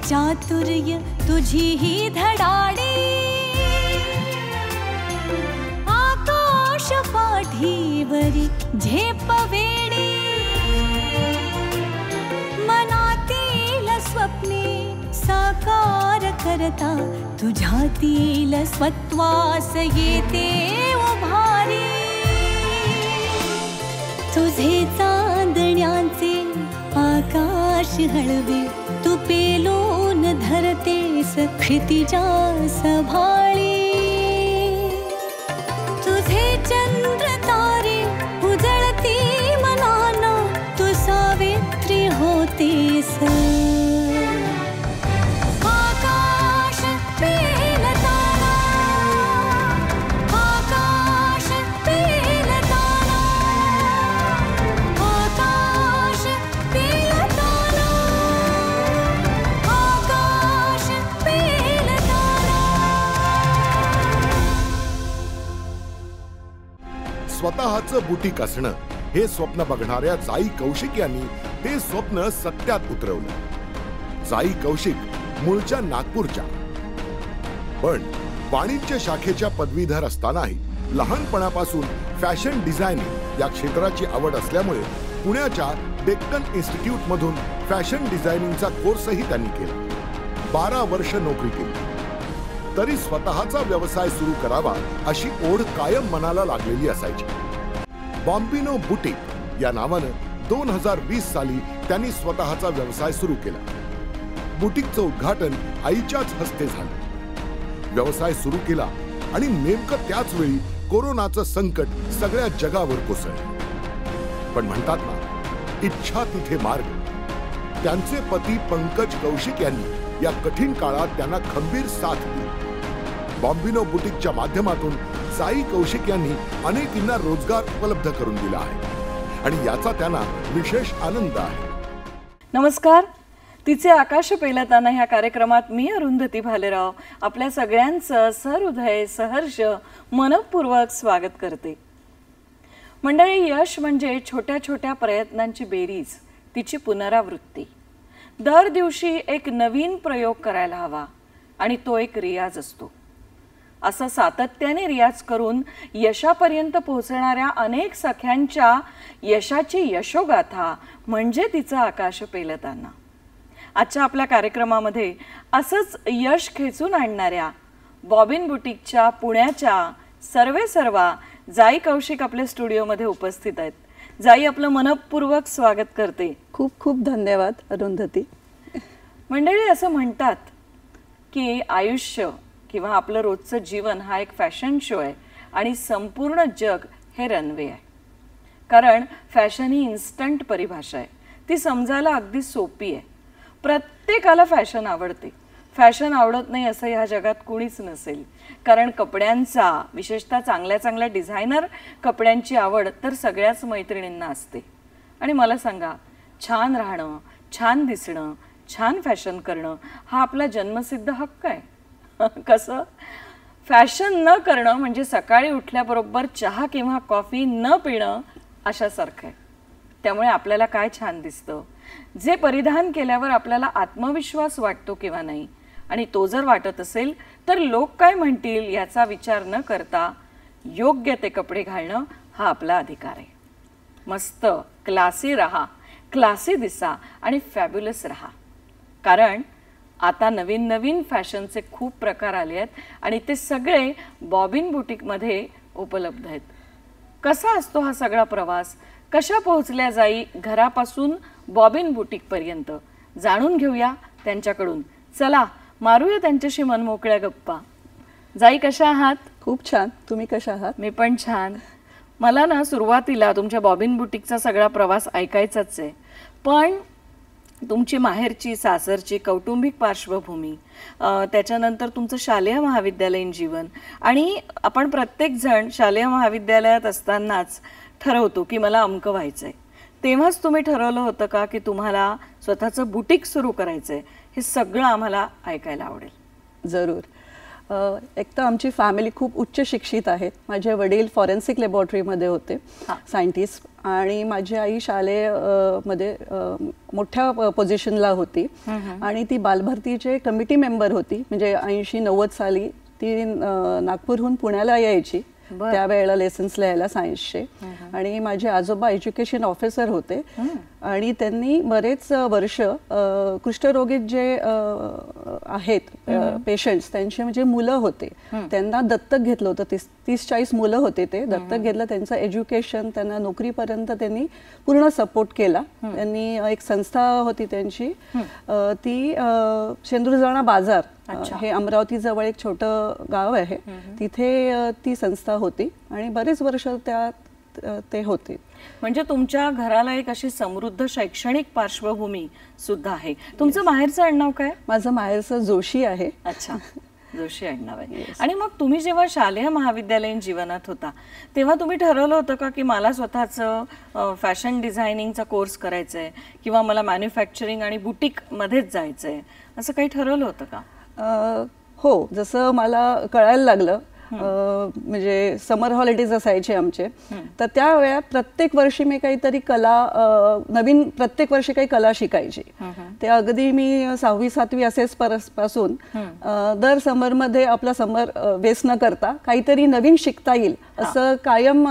चातुर्य तुझी ही धडाडी, आकाश पाठीवरी झेप वेडी, मनातील स्वप्ने साकार करता तुझ्यातील स्वत्वास येते उभारी. तुझे चांदण्याचे आकाश हळवे तू पेलून धरतेस क्षितिजास भाळी. तुझे चंद्र तारे उजळती मनाना तू सावित्री होतेस. स्वतःचं बुटीक असणं हे स्वप्न बघणाऱ्या जाई कौशिक यांनी ते स्वप्न सत्यात उतरवलं. जाई कौशिक मूळच्या नागपूरच्या, पण वाणिज्य शाखेच्या पदवीधर असतानाही लहानपणापासून फॅशन डिझायनिंग या क्षेत्राची आवड असल्यामुळे पुण्याच्या डेक्कन इन्स्टिट्यूट मधून फॅशन डिझायनिंगचा कोर्सही त्यांनी केला. 12 वर्ष नोकरी केली तरी स्वतःचा व्यवसाय सुरू करावा अशी ओढ कायम मनाला लागलेली असायची. बॉम्बिनो बुटीक या नावानं 2020 साली त्यांनी स्वतःचा व्यवसाय सुरू केला. बुटीकचं उद्घाटन आईच्याच हस्ते झालं. व्यवसाय सुरू केला आणि नेमकं त्याच वेळी कोरोनाचं संकट सगळ्या जगावर कोसळलं. पण म्हणतात ना, इच्छा तिथे मार्ग. त्यांचे पती पंकज कौशिक यांनी या कठीण काळात त्यांना खंबीर साथ दिली. बॉम्बिनो बुटीकच्या माध्यमातून जाई कौशिक यांनी अनेकांना रोजगार उपलब्ध करून दिला आहे आणि याचा त्यांना विशेष आनंद आहे. नमस्कार, तिचे आकाश पेलताना ह्या कार्यक्रमात मी अरुंधती भालेराव आपल्या सगळ्यांचं सहृदय सहर्ष मनपूर्वक स्वागत करते. मंडळी, यश म्हणजे छोट्या छोट्या प्रयत्नांची बेरीज, तिची पुनरावृत्ती. दर दिवशी एक नवीन प्रयोग करायला हवा आणि तो एक रियाज असतो. असं सातत्याने रियाज करून यशापर्यंत पोहोचणाऱ्या अनेक सख्यांच्या यशाची यशोगाथा म्हणजे तिचं आकाश पेलताना. आजच्या आपल्या कार्यक्रमामध्ये असंच यश खेचून आणणाऱ्या बॉबिन बुटीकच्या पुण्याच्या सर्वेसर्वा जाई कौशिक आपल्या स्टुडिओमध्ये उपस्थित आहेत. जाई, आपलं मनपूर्वक स्वागत करते. खूप खूप धन्यवाद अरुंधती. मंडळी, असं म्हणतात की आयुष्य किंवा आपलं रोजचं जीवन हा एक फॅशन शो आहे आणि संपूर्ण जग हे रनवे आहे. कारण फॅशन ही इन्स्टंट परिभाषा आहे, ती समजायला अगदी सोपी आहे. प्रत्येकाला फॅशन आवडते. फॅशन आवडत नाही असं ह्या जगात कुणीच नसेल. कारण कपड्यांचा, विशेषतः चांगल्या चांगल्या डिझायनर कपड्यांची आवड तर सगळ्याच मैत्रिणींना असते. आणि मला सांगा, छान राहणं, छान दिसणं, छान फॅशन करणं हा आपला जन्मसिद्ध हक्क आहे. कसं? फॅशन न करणं म्हणजे सकाळी उठल्याबरोबर चहा किंवा कॉफी न पिणं अशासारखं आहे. त्यामुळे आपल्याला काय छान दिसतं, जे परिधान केल्यावर आपल्याला आत्मविश्वास वाटतो किंवा नाही, आणि तो जर वाटत असेल तर लोक काय म्हणतील याचा विचार न करता योग्य ते कपडे घालणं हा आपला अधिकार आहे. मस्त क्लासी राहा, क्लासी दिसा आणि फॅब्युलस राहा. कारण आता नवीन नवीन फॅशनचे खूप प्रकार आले आहेत आणि ते सगळे बॉबिन बुटीकमध्ये उपलब्ध आहेत. कसा असतो हा सगळा प्रवास, कशा पोहोचल्या जाई घरापासून बॉबिन बुटीकपर्यंत, जाणून घेऊया त्यांच्याकडून. चला मारूया त्यांच्याशी मनमोकळ्या गप्पा. जाई, कशा आहात? खूप छान. तुम्ही कशा आहात? मी पण छान. मला ना सुरुवातीला तुमच्या बॉबिन बुटीकचा सगळा प्रवास ऐकायचाच आहे, पण तुमची माहेरची, सासरची कौटुंबिक पार्श्वभूमी, त्याच्यानंतर तुमचं शालेय महाविद्यालयीन जीवन, आणि आपण प्रत्येकजण शालेय महाविद्यालयात असतानाच ठरवतो की मला अमकं व्हायचं आहे. तेव्हाच तुम्ही ठरवलं होतं का की तुम्हाला स्वतःचं बुटीक सुरू करायचं आहे? हे सगळं आम्हाला ऐकायला आवडेल. जरूर. एक तर आमची फॅमिली खूप उच्च शिक्षित आहेत. माझे वडील फॉरेन्सिक लॅबोरेटरीमध्ये होते, सायंटिस्ट, आणि माझी आई शालेय मध्ये मोठ्या पोझिशनला होती आणि ती बालभारतीचे कमिटी मेंबर होती. म्हणजे 80-90 साली ती नागपूरहून पुण्याला यायची त्यावेळेला लेसन्स लिहायला सायन्सचे. आणि माझे आजोबा एज्युकेशन ऑफिसर होते आणि त्यांनी बरेच वर्ष कुष्ठरोगी जे आहेत पेशंट्स त्यांचे म्हणजे मुलं होते त्यांना दत्तक घेतलं होतं. 30-40 मुलं होते ते दत्तक घेतलं. त्यांचं एज्युकेशन त्यांना नोकरीपर्यंत त्यांनी पूर्ण सपोर्ट केला. त्यांनी एक संस्था होती त्यांची, ती शेंदुरजाणा बाजार हे अमरावती जवळ एक छोटं गाव आहे, तिथे ती संस्था होती आणि बरेच वर्ष त्यात ते होते. म्हणजे तुमच्या घराला एक अशी समृद्ध शैक्षणिक पार्श्वभूमी सुद्धा आहे. तुमचं माहेरचं आडनाव काय? माझं माहेरचं जोशी आहे. अच्छा, जोशी आडनाव आहे. आणि मग तुम्ही जेव्हा शालेय महाविद्यालयीन जीवनात होता तेव्हा तुम्ही ठरवलं होतं का की मला स्वतःचं फॅशन डिझायनिंगचा कोर्स करायचा आहे किंवा मला मॅन्युफॅक्चरिंग आणि बुटीक मध्येच जायचं आहे, असं काही ठरवलं होतं का? हो, जसं मला कळायला लागलं, म्हणजे समर हॉलिडेज असायचे आमचे, तर त्या वेळात प्रत्येक वर्षी मी काहीतरी कला नवीन प्रत्येक वर्षी काही कला शिकायची. ते अगदी मी 6वी-7वी असेच पासून दर समरमध्ये आपला समर वेस्ट न करता काहीतरी नवीन शिकता येईल असं कायम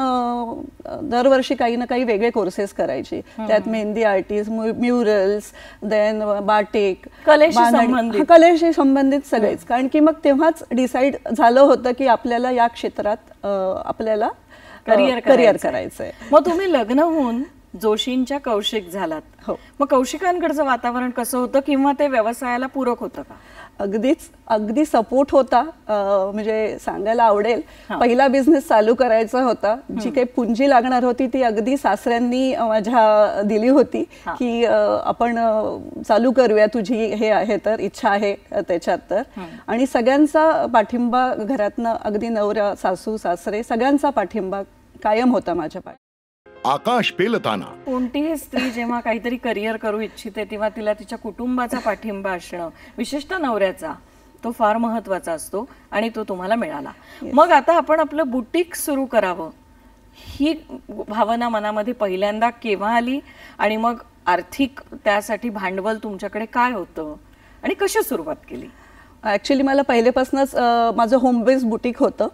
दरवर्षी काही ना काही वेगळे कोर्सेस करायचे. त्यात mehndi artist, murals, then batik, कलेशी संबंधित सगळेच. कारण की मग तेव्हाच डिसाईड झालं होतं की आपल्याला या क्षेत्रात आपल्याला करिअर करायचंय. मग तुम्ही लग्न होऊन जोशींच्या कौशिक झालात. हो, मग कौशिकांकडचं वातावरण कसं होतं किंवा ते व्यवसायाला पूरक होतं का? अगदी सपोर्ट होता. म्हणजे सांगायला आवडेल, पहिला बिझनेस चालू करायचा होता, जी काही पुंजी लागणार होती ती अगदी सासऱ्यांनी माझ्या दिली होती की आपण चालू करूया, तुझी हे आहे तर इच्छा आहे त्याच्यात तर. आणि सगळ्यांचा पाठिंबा घरातनं, अगदी नवरा, सासू, सासरे सगळ्यांचा पाठिंबा कायम होता माझ्या पाठी. आकाश पेलताना कोणतीही स्त्री जेव्हा काहीतरी करिअर करू इच्छिते तेव्हा तिला तिच्या कुटुंबाचा पाठिंबा असणं, विशेषतः नवऱ्याचा, तो फार महत्वाचा असतो आणि तो तुम्हाला मिळाला. मग आता आपण आपलं बुटीक सुरू करावं ही भावना मनामध्ये पहिल्यांदा केव्हा आली आणि मग आर्थिक त्यासाठी भांडवल तुमच्याकडे काय होतं आणि कशी सुरुवात केली? ॲक्च्युली मला पहिलेपासूनच माझं होम बेस्ड बुटीक होतं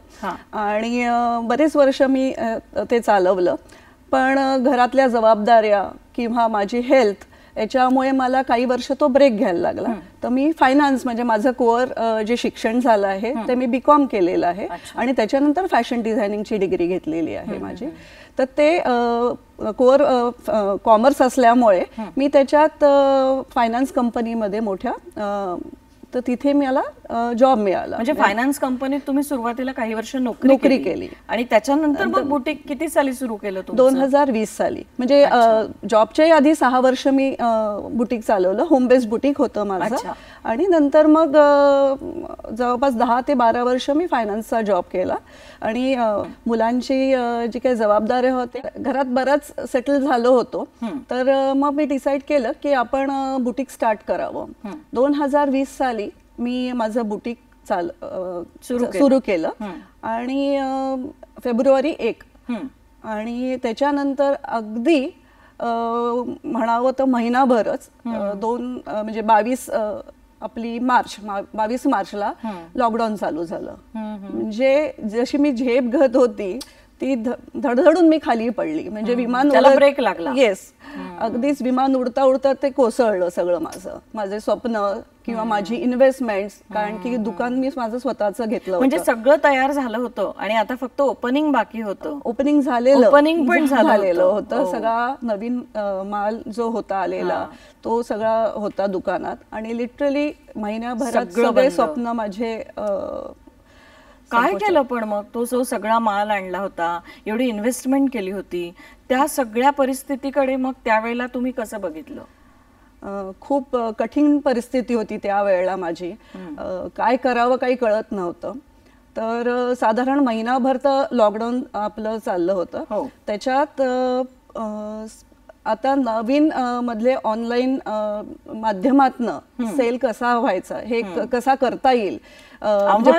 आणि बरेच वर्ष मी ते चालवलं. पण घरातल्या जबाबदाऱ्या किंवा माझी हेल्थ याच्यामुळे मला काही वर्ष तो ब्रेक घ्यायला लागला. तर मी फायनान्स, म्हणजे माझं कोअर जे शिक्षण झालं आहे ते मी BCom केलेलं आहे आणि त्याच्यानंतर फॅशन डिझायनिंगची डिग्री घेतलेली आहे माझी. तर ते कोअर कॉमर्स असल्यामुळे मी त्याच्यात फायनान्स कंपनीमध्ये मोठ्या, तर तिथे मला जॉब मिळाला. म्हणजे फायनान्स कंपनीत तुम्ही सुरुवातीला काही वर्ष नोकरी केली आणि त्याच्यानंतर मग बुटीक किती साली सुरू केलं तुम्ही? 2020 साली. म्हणजे जॉबच्या आधी 6 वर्ष मी बुटीक चालवलं. होम बेस्ड बुटीक होतं माझं. आणि नंतर मग जवळपास 10 ते 12 वर्ष मी फायनान्सचा जॉब केला आणि मुलांची जी काही जबाबदाऱ्या होते, घरात बराच सेटल झालो होतो. तर मग मी डिसाईड केलं की आपण बुटीक स्टार्ट करावं. 2020 साली मी माझं बुटीक सुरू केलं आणि फेब्रुवारी 1 आणि त्याच्यानंतर अगदी म्हणावं तर महिनाभरच म्हणजे 22 मार्चला लॉकडाऊन चालू झालं. म्हणजे जशी मी झेप घेत होती ती धडधडून मी खाली पडली. म्हणजे विमान ब्रेक लागला. येस, अगदीच विमान उडता उडता ते कोसळलं सगळं. माझे स्वप्न किंवा माझी इन्व्हेस्टमेंट, कारण की दुकान मी माझं स्वतःचं घेतलं. म्हणजे सगळं तयार झालं होतं आणि आता फक्त ओपनिंग बाकी होतं. ओपनिंग पण झालेलं होतं. सगळा नवीन माल जो होता आलेला तो सगळा होता दुकानात आणि लिटरली महिन्याभरात सगळे स्वप्न माझे. काय केलं पण मग? तो जो सगळा माल आणला होता, एवढी इन्व्हेस्टमेंट केली होती, त्या सगळ्या परिस्थितीकडे मग त्यावेळेला तुम्ही कसं बघितलं? खूप कठीण परिस्थिती होती त्यावेळेला माझी. काय करावं काही कळत नव्हतं. तर साधारण महिनाभर तर लॉकडाऊन आपलं चाललं होतं. त्याच्यात आता नवीन मधले ऑनलाईन माध्यमातनं सेल कसा व्हायचा हे कसा करता येईल, म्हणजे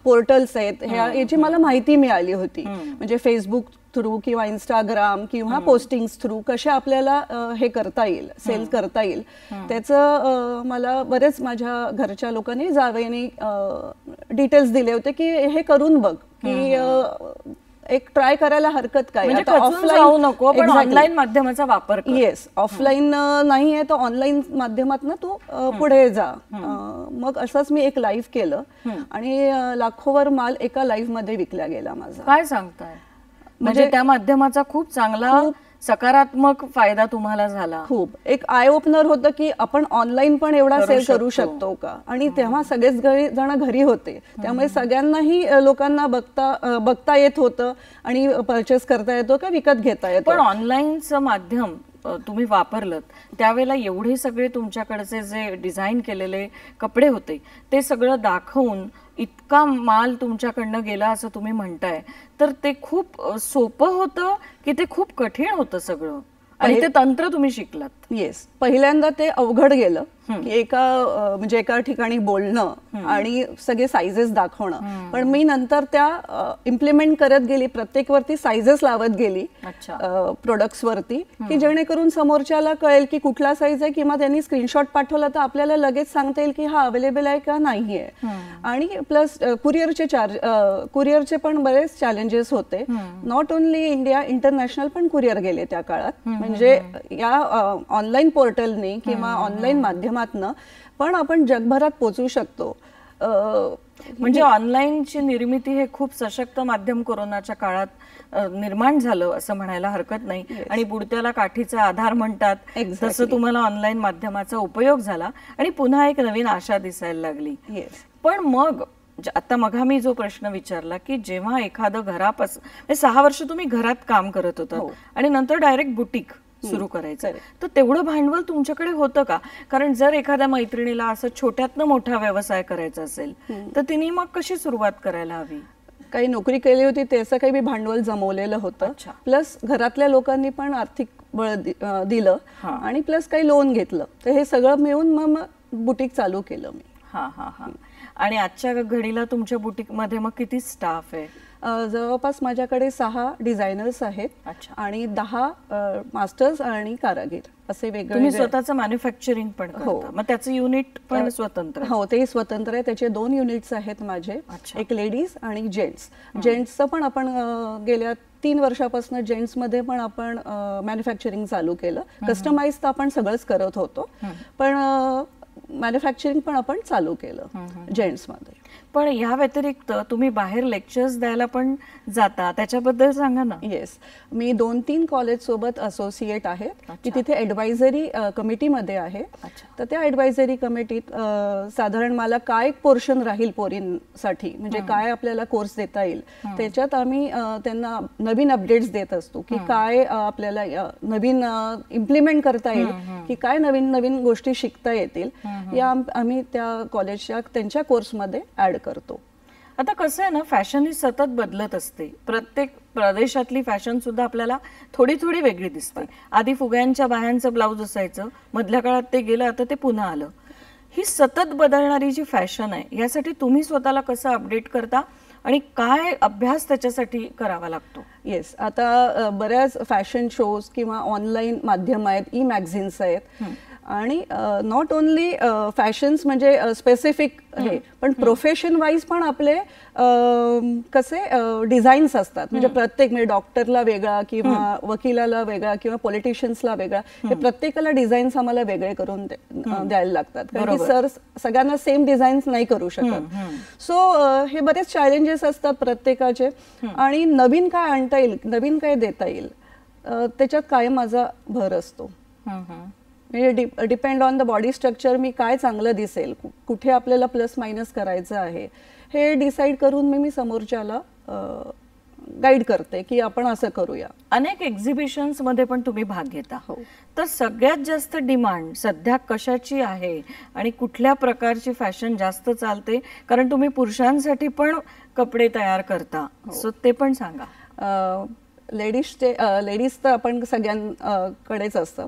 पोर्टल्स आहेत याची मला माहिती मिळाली होती. म्हणजे फेसबुक थ्रू किंवा इंस्टाग्राम किंवा पोस्टिंग्स थ्रू कशा आपल्याला हे करता येईल, सेल करता येईल, त्याचं मला बरेच माझ्या घरच्या लोकांनी जावेनी डिटेल्स दिले होते की हे करून बघ, की एक ट्राय करायला हरकत काय. ऑनलाईन माध्यमाचा वापर. येस, ऑफलाईन नाही आहे तर ऑनलाईन माध्यमातून तू पुढे जा. मग असंच मी एक लाईव्ह केलं आणि लाखोवर माल एका लाईव्ह मध्ये विकला गेला माझा. काय सांगताय? म्हणजे त्या माध्यमाचा खूप चांगला सकारात्मक फायदा तुम्हाला झाला. खूप एक आय ओपनर होतं की आपण ऑनलाईन पण एवढा सेल करू शकतो का. आणि तेव्हा सगळेच जण घरी होते, त्यामुळे सगळ्यांनाही लोकांना बघता येत होतं आणि परचेस करता येतो का विकत घेता येतो. पण ऑनलाईनचं माध्यम तुम्ही वापरलं त्यावेळेला एवढे सगळे तुमच्याकडचे जे डिझाईन केलेले कपडे होते ते सगळं दाखवून इतका माल तुमच्याकडनं गेला असं तुम्ही म्हणताय, तर ते खूप सोपं होतं की ते खूप कठीण होतं सगळं, आणि ते तंत्र तुम्ही शिकलात? येस, पहिल्यांदा ते अवघड गेलं की एका ठिकाणी बोलणं आणि सगळे साइजेस दाखवणं. पण मी नंतर त्या इम्प्लिमेंट करत गेली, प्रत्येक वरती साइजेस लावत गेली प्रोडक्ट्स वरती, की जेणेकरून समोरच्याला कळेल की कुठला साईज आहे, किंवा त्यांनी स्क्रीनशॉट पाठवला तर आपल्याला लगेच सांगता येईल की हा अवेलेबल आहे का नाहीये. आणि प्लस कुरिअरचे पण बरेच चॅलेंजेस होते. नॉट ओनली इंडिया, इंटरनॅशनल पण कुरिअर गेले त्या काळात. म्हणजे या ऑनलाईन पोर्टलने किंवा ऑनलाईन माध्यमातनं पण आपण जगभरात पोहोचू शकतो. म्हणजे ऑनलाईनची निर्मिती हे खूप सशक्त माध्यम कोरोनाच्या काळात निर्माण झालं असं म्हणायला हरकत नाही. आणि बुडत्याला काठीचा आधार म्हणतात तसं तुम्हाला ऑनलाईन माध्यमाचा उपयोग झाला आणि पुन्हा एक नवीन आशा दिसायला लागली. पण मग आता मघा मी जो प्रश्न विचारला की जेव्हा एखादं घरापासून 6 वर्ष तुम्ही घरात काम करत होता आणि नंतर डायरेक्ट बुटीक सुरू करायचं, तर तेवढं भांडवल तुमच्याकडे होतं का? कारण जर एखाद्या मैत्रिणीला असं छोट्यातनं मोठा व्यवसाय करायचा असेल तर तिने मग कशी सुरुवात करायला हवी? काही नोकरी केली होती त्याचं काही मी भांडवल जमवलेलं होतं, प्लस घरातल्या लोकांनी पण आर्थिक बळ दिलं आणि प्लस काही लोन घेतलं, तर हे सगळं मिळून मग बुटीक चालू केलं मी. आणि आजच्या घडीला तुमच्या बुटीक मध्ये मग किती स्टाफ आहे? जवळपास माझ्याकडे 6 डिझायनर्स आहेत आणि 10 मास्टर्स आणि कारागीर असे वेगळे. तुम्ही स्वतःचं मॅन्युफॅक्चरिंग पण करता? मग त्याचं युनिट पण स्वतंत्र? हो, ते स्वतंत्र आहे. त्याचे 2 युनिट्स आहेत माझे, एक लेडीज आणि जेंट्स. जेंट्सचं पण आपण गेल्या 3 वर्षापासून जेंट्समध्ये पण आपण मॅन्युफॅक्चरिंग चालू केलं. कस्टमाइज तर आपण सगळंच करत होतो, पण मॅन्युफॅक्चरिंग पण आपण चालू केलं जेंट्समध्ये. पण या व्यतिरिक्त तुम्ही बाहेर लेक्चर्स द्यायला पण जाता, त्याच्याबद्दल सांगा ना. येस, मी 2-3 कॉलेज सोबत असोसिएट आहेत की तिथे ऍडवायझरी कमिटीमध्ये आहे. तर त्या ऍडवायझरी कमिटीत साधारण मला काय पोर्शन राहील पोरींसाठी, म्हणजे काय आपल्याला कोर्स देता येईल, त्याच्यात आम्ही त्यांना नवीन अपडेट्स देत असतो की काय आपल्याला नवीन इम्प्लिमेंट करता येईल, की काय नवीन नवीन गोष्टी शिकता येतील, या आम्ही त्या कॉलेजच्या त्यांच्या कोर्समध्ये ऍड करतो. आता कसं आहे ना, फॅशन ही सतत बदलत असते. प्रत्येक प्रदेशातली फॅशन सुद्धा आपल्याला थोडी थोडी वेगळी दिसते. आधी फुग्यांच्या बाह्यांचं ब्लाऊज असायचं, मधल्या काळात ते गेलं, आता ते पुन्हा आलं. ही सतत बदलणारी जी फॅशन आहे यासाठी तुम्ही स्वतःला कसं अपडेट करता आणि काय अभ्यास त्याच्यासाठी करावा लागतो? येस, आता बऱ्याच फॅशन शोज किंवा ऑनलाईन माध्यम आहेत, ई मॅगझिन्स आहेत, आणि नॉट ओनली फॅशन्स म्हणजे स्पेसिफिक हे, पण प्रोफेशन वाईज पण आपले कसे डिझाईन्स असतात. म्हणजे प्रत्येक, म्हणजे डॉक्टरला वेगळा किंवा वकिलाला वेगळा किंवा पॉलिटिशियन्सला वेगळा, हे प्रत्येकाला डिझाईन्स आम्हाला वेगळे करून द्यायला लागतात, कारण की सर सगळ्यांना सेम डिझाईन्स नाही करू शकत. सो हे बरेच चॅलेंजेस असतात प्रत्येकाचे. आणि नवीन काय आणता येईल, नवीन काय देता येईल, त्याच्यात कायम माझा भर असतो. म्हणजे depend on the body structure, मी काय चांगलं दिसेल, कुठे आपल्याला प्लस मायनस करायचं आहे, हे डिसाईड करून मी समोरच्याला गाईड करते की आपण असं करूया. अनेक एक्झिबिशन्स मध्ये पण तुम्ही भाग घेता, तर सगळ्यात जास्त डिमांड सध्या कशाची आहे आणि कुठल्या प्रकारची फॅशन जास्त चालते? कारण तुम्ही पुरुषांसाठी पण कपडे तयार करता, सो ते पण सांगा. लेडीज तर आपण सगळ्यांकडेच असतं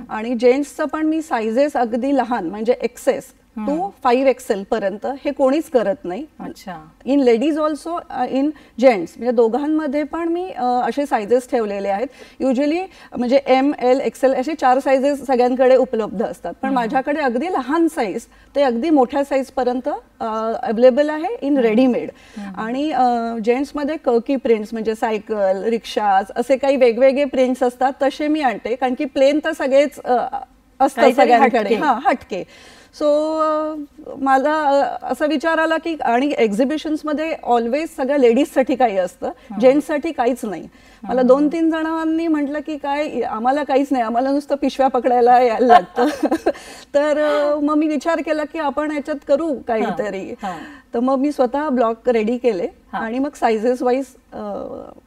आणि जेंट्सचं पण मी सायझेस अगदी लहान म्हणजे एक्सेस टू 5XL पर्यंत हे कोणीच करत नाही. अच्छा. In ladies also in gents म्हणजे दोघांमध्ये पण मी असे सायझेस ठेवलेले आहेत. युजली म्हणजे ML XL असे 4 सायझेस सगळ्यांकडे उपलब्ध असतात, पण माझ्याकडे अगदी लहान साईज ते अगदी मोठ्या साईज पर्यंत अवेलेबल आहे इन रेडीमेड. आणि जेंट्समध्ये कर्की प्रिंट्स म्हणजे सायकल, रिक्षाज असे काही वेगवेगळे प्रिंट्स असतात तसे मी आणते, कारण की प्लेन तर सगळेच असतात सगळ्यांकडे. हटके. सो मला असा विचार आला की आणि एक्झिबिशन्समध्ये ऑलवेज सगळ्या लेडीजसाठी काही असतं, जेंट्ससाठी काहीच नाही. मला 2-3 जणांनी म्हटलं की काय आम्हाला काहीच नाही, आम्हाला नुसतं पिशव्या पकडायला यायला लागतं. तर मग मी विचार केला की आपण ह्याच्यात करू काहीतरी. तर मग मी स्वतः ब्लॉक रेडी केले आणि मग सायझेस वाईज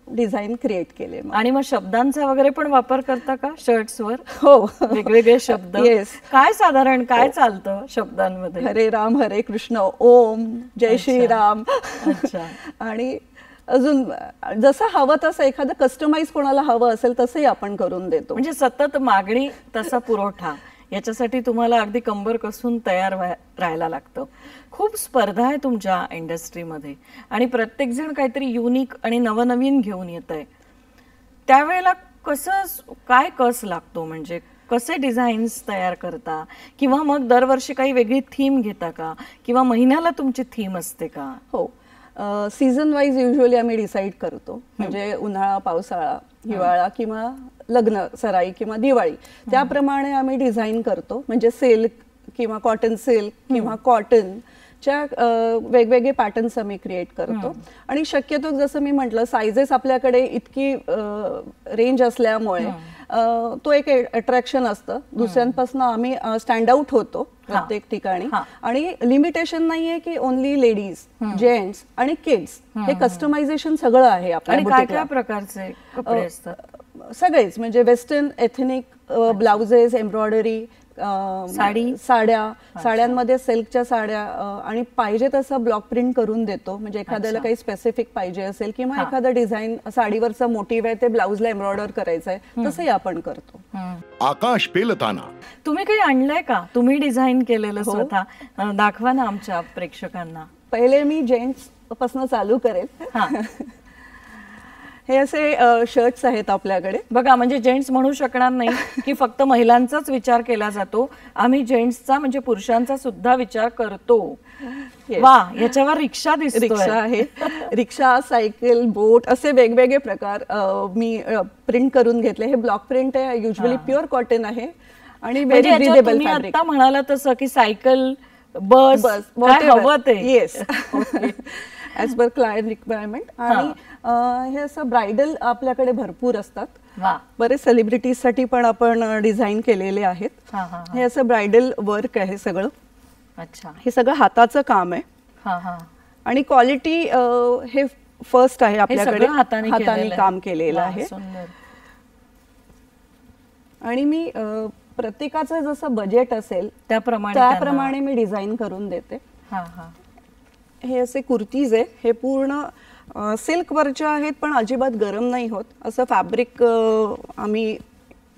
डिझाईन क्रिएट केले. आणि मग शब्दांचा वगैरे पण वापर करता का शर्ट्सवर? हो, वेगवेगळे शब्द. येस. काय साधारण काय चालतं शब्दांमध्ये? हरे राम हरे कृष्ण, ओम, जय श्रीराम. अच्छा. आणि अजून जसं हवं तसं एखादं कस्टमाइज कोणाला हवं असेल तसंही आपण करून देतो. म्हणजे सतत मागणी तसा पुरवठा याच्यासाठी तुम्हाला अगदी कंबर कसून तयार राहायला लागतं. खूप स्पर्धा आहे तुमच्या इंडस्ट्रीमध्ये आणि प्रत्येक जण काहीतरी युनिक आणि नवनवीन घेऊन येत आहे. त्यावेळेला काय कस लागतो, म्हणजे कसे डिझाईन्स तयार करता, किंवा मग दरवर्षी काही वेगळी थीम घेता का, किंवा महिन्याला तुमची थीम असते का? हो, सीझन वाईज युजली आम्ही डिसाईड करतो. म्हणजे उन्हाळा, पावसाळा, हिवाळा किंवा लग्न सराई किंवा दिवाळी त्याप्रमाणे आम्ही डिझाईन करतो. म्हणजे सिल्क किंवा कॉटन सिल्क किंवा कॉटनच्या वेगवेगळे पॅटर्न्स आम्ही क्रिएट करतो. आणि शक्यतो जसं मी म्हटलं सायझेस आपल्याकडे इतकी रेंज असल्यामुळे तो एक अट्रॅक्शन असतं. दुसऱ्यांपासून आम्ही स्टँड आउट होतो प्रत्येक ठिकाणी. आणि लिमिटेशन नाहीये की ओनली लेडीज, जेंट्स आणि किड्स, हे कस्टमायझेशन सगळं आहे आपल्या. काय प्रकारचे कपडे असतात? सगळेच म्हणजे वेस्टर्न, एथनिक, ब्लाउजेस, एम्ब्रॉयडरी, साड्यांमध्ये सिल्कच्या साड्या आणि पाहिजे तसं ब्लॉक प्रिंट करून देतो. म्हणजे एखाद्याला काही स्पेसिफिक पाहिजे असेल किंवा एखादं डिझाईन साडीवरचा मोटिव्ह आहे ते ब्लाउजला एम्ब्रॉयडर करायचं आहे तसंही आपण करतो. आकाश पेलताना तुम्ही काही आणलंय का? तुम्ही डिझाईन केलेलं स्वतः दाखवा ना आमच्या प्रेक्षकांना. पहिले मी जेंट्स पासून चालू करेल. हे असे शर्ट्स आहेत आपल्याकडे बघा. म्हणजे जेंट्स म्हणू शकणार नाही की फक्त महिलांचाच विचार केला जातो, आम्ही जेंट्सचा म्हणजे पुरुषांचा सुद्धा विचार करतो. वा, याच्यावर रिक्षा दिसतोय. रिक्षा आहे, रिक्षा, सायकल, बोट असे वेगवेगळे प्रकार मी प्रिंट करून घेतले. हे ब्लॉक प्रिंट आहे, युजली प्युअर कॉटन आहे आणि व्हेरी ब्रीदेबल फॅब्रिक. आता म्हणाला तसं की सायकल, बस हवं ते. Yes, as per client requirement. आणि हे असं ब्रायडल आपल्याकडे भरपूर असतात. बरेच सेलिब्रिटीज साठी पण आपण डिझाईन केलेले आहेत. हे असं ब्रायडल वर्क आहे सगळं. अच्छा. हे सगळं हाताचं काम आहे आणि क्वालिटी हे फर्स्ट आहे आपल्याकडे, हाताने काम केलेलं आहे. आणि मी प्रत्येकाचं जसं बजेट असेल त्याप्रमाणे मी डिझाईन करून देते. हे असे कुर्तीज आहे, हे पूर्ण सिल्कवरच्या आहेत पण अजिबात गरम नाही होत असं फॅब्रिक आम्ही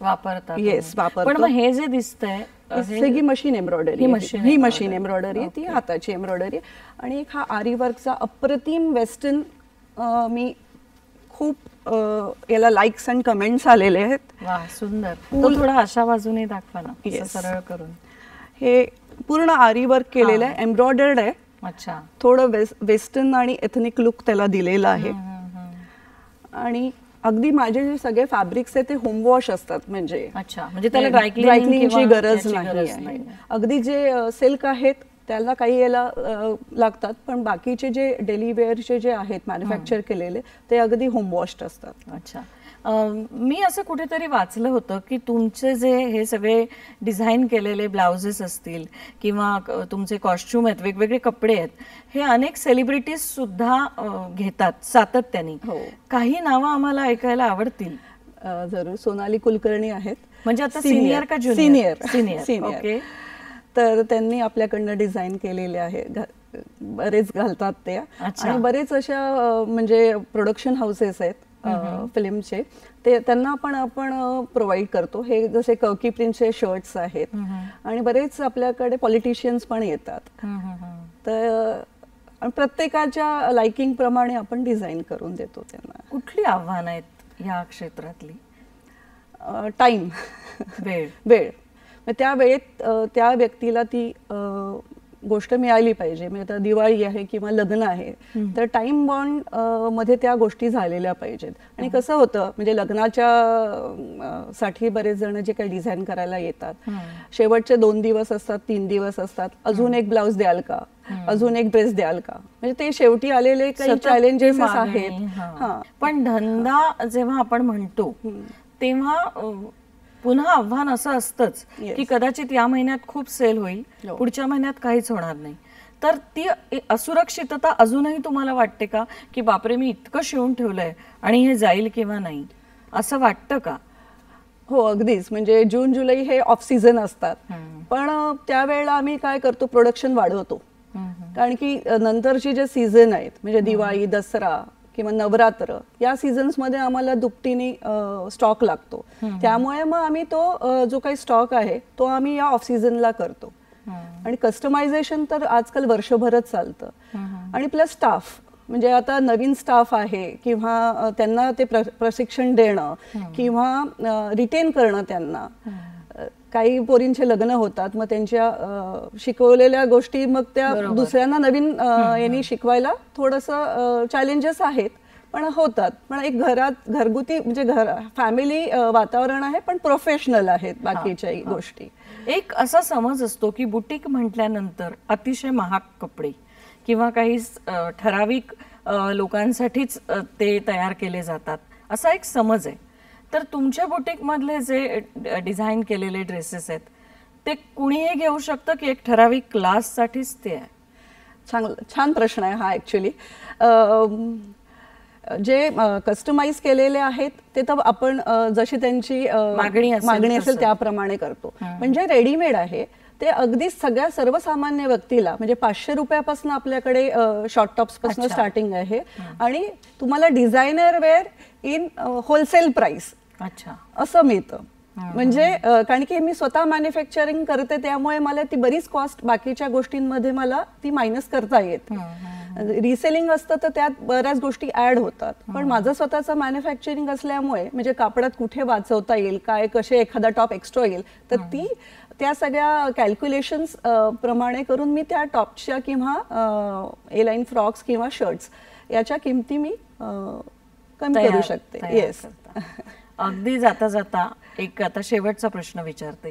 वापरतात. येस, वापरतो. पण मग हे जे दिसतंय ही मशीन एम्ब्रॉयडरी, ही मशीन एम्ब्रॉयडरी, ती हाताची एम्ब्रॉयडरी. आणि एक हा आरी वर्कचा अप्रतिम वेस्टर्न, मी खूप याला लाईक्स अँड कमेंट्स आलेले आहेत. सुंदर. थोडा अशा बाजूने दाखवा ना, सरळ करून. हे पूर्ण आरी वर्क केलेलं आहे, एम्ब्रॉयडर्ड आहे. अच्छा. थोडं वेस्टर्न आणि एथनिक लुक त्याला दिलेला आहे. आणि अगदी माझे जे सगळे फॅब्रिक्स आहेत ते होम वॉश असतात. म्हणजे त्याला ड्रायक्लिनिंगची गरज नाही. अगदी जे सिल्क आहेत त्याला काही याला लागतात, पण बाकीचे जे डेली वेअरचे जे आहेत मॅन्युफॅक्चर केलेले ते अगदी होम वॉश्ड असतात. अच्छा. मी असं कुठेतरी वाचलं होतं की तुमचे जे हे सगळे डिझाईन केलेले ब्लाउजेस असतील किंवा तुमचे कॉस्ट्युम आहेत, वेगवेगळे कपडे आहेत, हे अनेक सेलिब्रिटीज सुद्धा घेतात सातत्याने. काही नावं आम्हाला ऐकायला आवडतील. जरूर. सोनाली कुलकर्णी आहेत. म्हणजे आता सिनियर का ज्युनियर? सिनियर. ओके. तर त्यांनी आपल्याकडनं डिझाईन केलेले आहे, बरेच घालतात ते. आणि बरेच अशा म्हणजे प्रोडक्शन हाऊसेस आहेत फिल्मचे, ते त्यांना आपण प्रोव्हाइड करतो. हे जसे कवकी प्रिंटचे शर्ट्स आहेत आणि बरेच आपल्याकडे पॉलिटिशियन्स पण येतात. तर प्रत्येकाच्या लाइकिंग प्रमाणे आपण डिझाईन करून देतो त्यांना. कुठली आव्हानं आहेत या क्षेत्रातली? टाइम, वेळ. त्या वेळेत त्या व्यक्तीला ती गोष्ट मिळाली पाहिजे. म्हणजे आता दिवाळी आहे किंवा लग्न आहे तर टाइम बॉन्ड मध्ये त्या गोष्टी झालेल्या पाहिजेत. आणि कसं होतं म्हणजे लग्नाच्या साठी बरेच जण जे काही डिझाईन करायला येतात, शेवटचे 2 दिवस असतात, 3 दिवस असतात, अजून एक ब्लाउज द्याल का, अजून एक ड्रेस द्याल का, म्हणजे ते शेवटी आलेले काही चॅलेंजेस आहेत. पण धंदा जेव्हा आपण म्हणतो तेव्हा पुन्हा आव्हान असं असतंच की कदाचित या महिन्यात खूप सेल होईल, पुढच्या महिन्यात काहीच होणार नाही. तर ती असुरक्षितता अजूनही तुम्हाला वाटते का की बापरे मी इतकं शिवून ठेवलंय आणि हे जाईल किंवा नाही, असं वाटतं का? हो, अगदीच. म्हणजे जून जुलै हे ऑफ सीझन असतात, पण त्यावेळेला आम्ही काय करतो, प्रोडक्शन वाढवतो. कारण की नंतरची जे सीझन आहेत म्हणजे दिवाळी, दसरा किंवा नवरात्र या सीझन्स मध्ये आम्हाला दुपटीने स्टॉक लागतो. त्यामुळे मग आम्ही तो जो काही स्टॉक आहे तो आम्ही या ऑफ सीझनला करतो. आणि कस्टमायझेशन तर आजकाल वर्षभरच चालतं. आणि प्लस स्टाफ, म्हणजे आता नवीन स्टाफ आहे किंवा त्यांना ते प्रशिक्षण देणं किंवा रिटेन करणं त्यांना. काही पोरींचे लग्न होतात, मग त्यांच्या शिकवलेल्या गोष्टी मग त्या दुसऱ्यांना नवीन यांनी शिकवायला थोडंसं चॅलेंजेस आहेत, पण होतात. पण एक घरगुती म्हणजे फॅमिली वातावरण आहे, पण प्रोफेशनल आहेत बाकीच्याही गोष्टी. एक असा समज असतो की बुटीक म्हटल्यानंतर अतिशय महाग कपडे किंवा काही ठराविक लोकांसाठीच ते तयार केले जातात, असा एक समज आहे. तर तुमच्या बुटीक मधले जे डिझाईन केलेले ड्रेसेस आहेत ते कुणीही घेऊ शकतं की एक ठराविक क्लास साठीच ते आहे? छान प्रश्न आहे हा. ऍक्च्युली जे कस्टमाइज केलेले आहेत ते तर आपण जशी त्यांची मागणी असेल त्याप्रमाणे करतो. म्हणजे रेडीमेड आहे ते अगदी सर्वसामान्य व्यक्तीला, म्हणजे 500 रुपयापासून आपल्याकडे शॉर्ट टॉप्स पासून स्टार्टिंग आहे आणि तुम्हाला designer wear in wholesale price असं मिळतं. म्हणजे कारण की मी स्वतः मॅन्युफॅक्चरिंग करते त्यामुळे मला ती बरीच कॉस्ट बाकीच्या गोष्टींमध्ये मला ती मायनस करता येते. रिसेलिंग असतं तर त्यात बऱ्याच गोष्टी ऍड होतात, पण माझं स्वतःचं मॅन्युफॅक्चरिंग असल्यामुळे म्हणजे कापडात कुठे वाचवता येईल, काय कसे एखादा टॉप एक्स्ट्रा येईल, तर त्या सगळ्या कॅल्क्युलेशन्स प्रमाणे करून मी त्या टॉपच्या किंवा ए लाईन फ्रॉक्स किंवा शर्ट्स याच्या किमती मी कमी करू शकते. येस. अगदी जाता जाता एक आता शेवटचा प्रश्न विचारते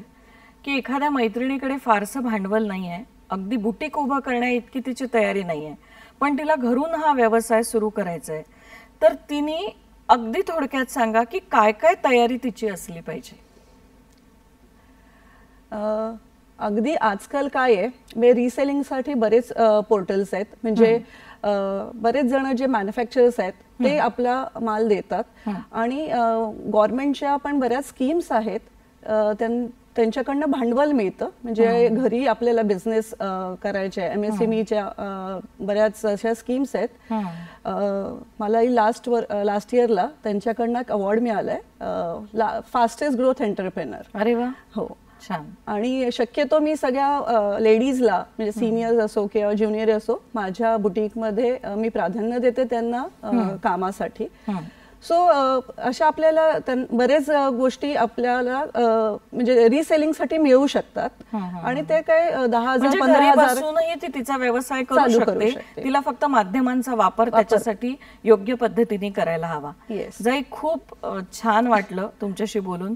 की एखाद्या मैत्रिणीकडे फारसं भांडवल नाहीये, अगदी बुटीक उभं करण्या इतकी तिची तयारी नाहीये, पण तिला घरून हा व्यवसाय सुरू करायचा आहे, तर तिने अगदी थोडक्यात सांगा की काय काय तयारी तिची असली पाहिजे? अगदी आजकाल काय आहे, रिसेलिंगसाठी बरेच पोर्टल्स आहेत. म्हणजे बरेच जण जे मॅन्युफॅक्चरर्स आहेत ते आपला माल देतात आणि गव्हर्नमेंटच्या पण बऱ्याच स्कीम्स आहेत, त्यांच्याकडनं भांडवल मिळतं. म्हणजे घरी आपल्याला बिझनेस करायचे, MSMEच्या बऱ्याच अशा स्कीम्स आहेत. मलाही लास्ट इयरला त्यांच्याकडनं एक अवॉर्ड मिळालाय, फास्टेस्ट ग्रोथ एंटरप्रेनर. अरे वा, हो, छान. आणि शक्यतो मी सगळ्या लेडीजला म्हणजे सिनियर असो किंवा ज्युनियर असो माझ्या बुटीकमध्ये मी प्राधान्य देते त्यांना कामासाठी. सो अशा आपल्याला बरेच गोष्टी आपल्याला म्हणजे रिसेलिंगसाठी मिळू शकतात आणि ते काय 10,000 15,000 ती तिचा व्यवसाय करू शकते. तिला फक्त माध्यमांचा वापर त्याच्यासाठी योग्य पद्धतीने करायला हवा. जाई, खूप छान वाटलं तुमच्याशी बोलून.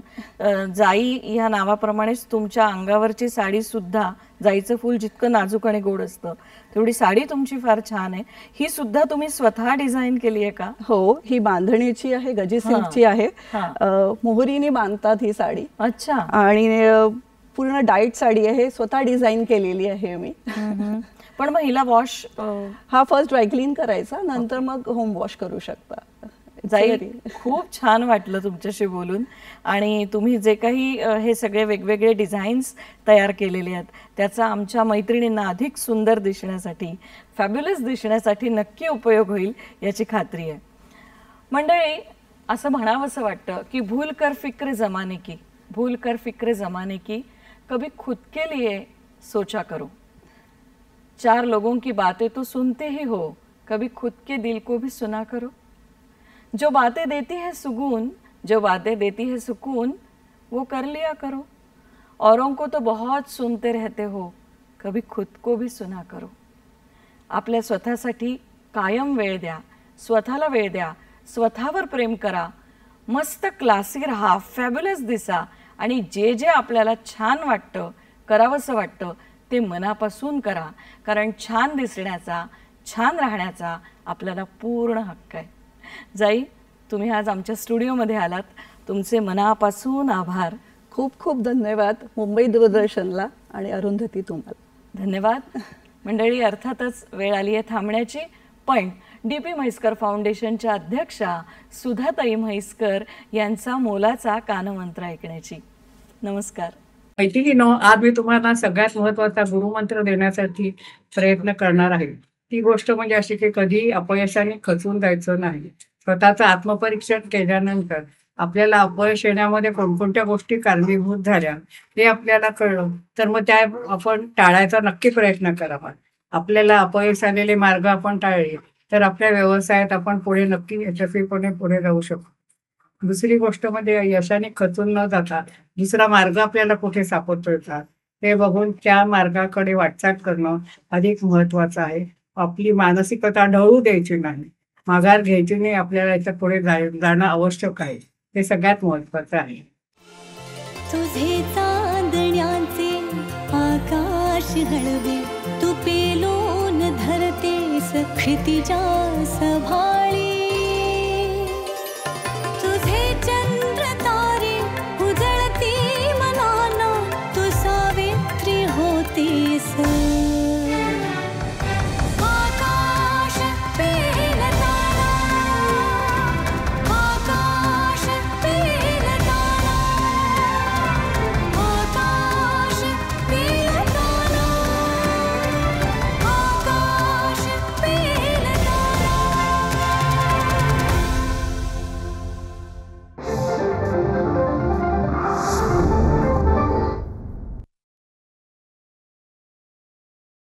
जाई या नावाप्रमाणेच तुमच्या अंगावरची साडी सुद्धा जाईचं फूल जितकं नाजूक आणि गोड असतं तेवढी साडी तुमची फार छान आहे. ही सुद्धा तुम्ही स्वतः डिझाईन केली आहे का? हो, ही बांधणीची आहे, गजी सिल्कची आहे. मोहरीने बांधतात ही साडी. अच्छा. आणि पूर्ण डाएट साडी आहे, स्वतः डिझाईन केलेली आहे मी. पण मग हिला वॉश हा फर्स्ट ड्राय क्लीन करायचा, नंतर मग होम वॉश करू शकता. जाई, खूप छान वाटलं तुमच्याशी बोलून. आणि तुम्ही जे काही हे सगळे वेगवेगळे डिझाईन्स तयार केलेले आहेत त्याचा आमच्या मैत्रिणींना अधिक सुंदर दिसण्यासाठी, फॅब्युलस दिसण्यासाठी नक्की उपयोग होईल याची खात्री आहे. मंडळी, असं म्हणावंसं वाटतं की भूल कर फिक्र जमाने की, भूल कर फिक्र जमाने की, कभी खुद के लिए सोचा करो. 4 लोगों की बातें तो सुनते ही हो, कभी खुद के दिल को भी सुना करो. जो बातें देती है सुकून, जो बातें देती है सुकून, वो कर लिया करो. औरों को तो बहुत सुनते रहते हो, कभी खुद को भी सुना करो. आपल्या स्वतःसाठी कायम वेळ द्या, स्वतःला वेळ द्या, स्वतःवर प्रेम करा, मस्त क्लासी राहा, फॅब्युलस दिसा आणि जे जे आपल्याला छान वाटतं, करावंसं वाटतं ते मनापासून करा. कारण छान दिसण्याचा, छान राहण्याचा आपल्याला पूर्ण हक्क आहे. जाई, तुम्ही आज आमच्या स्टुडिओमध्ये आलात, तुमचे मनापासून आभार. खूप खूप धन्यवाद मुंबई दूरदर्शनला आणि अरुंधती तुम्हाला. धन्यवाद. मंडळी, अर्थातच वेळ आली आहे थांबण्याची, पण DP म्हैसकर फाउंडेशनच्या अध्यक्षा सुधाताई म्हैसकर यांचा मोलाचा कानमंत्र ऐकण्याची. नमस्कार. मैत्रिणींनो, आज मी तुम्हाला सगळ्यात महत्त्वाचा गुरुमंत्र देण्यासाठी प्रयत्न करणार आहे. ती गोष्ट म्हणजे अशी की कधी अपयशाने खचून जायचं नाही. स्वतःचं आत्मपरीक्षण केल्यानंतर आपल्याला अपयश येण्यामध्ये कोणकोणत्या गोष्टी कारणीभूत झाल्या हे आपल्याला कळलं तर मग त्या आपण टाळायचा नक्की प्रयत्न करावा. आपल्याला अपयश आलेले मार्ग आपण टाळले तर आपल्या व्यवसायात आपण पुढे नक्की यशस्वीपणे पुढे जाऊ शकतो. दुसरी गोष्ट म्हणजे यशाने खचून न जाता दुसरा मार्ग आपल्याला कुठे सापडतोय का हे बघून त्या मार्गाकडे वाटचाल करणं अधिक महत्वाचं आहे. आपली मानसिकता ढळू द्यायची नाही, माघार घ्यायची नाही, आपल्याला याच्या पुढे जाणं आवश्यक आहे. हे सगळ्यात महत्वाचं आहे. तुझे चांदण्याचे आकाश हळवे, तू पेलून धरतेस क्षितिजा सभा.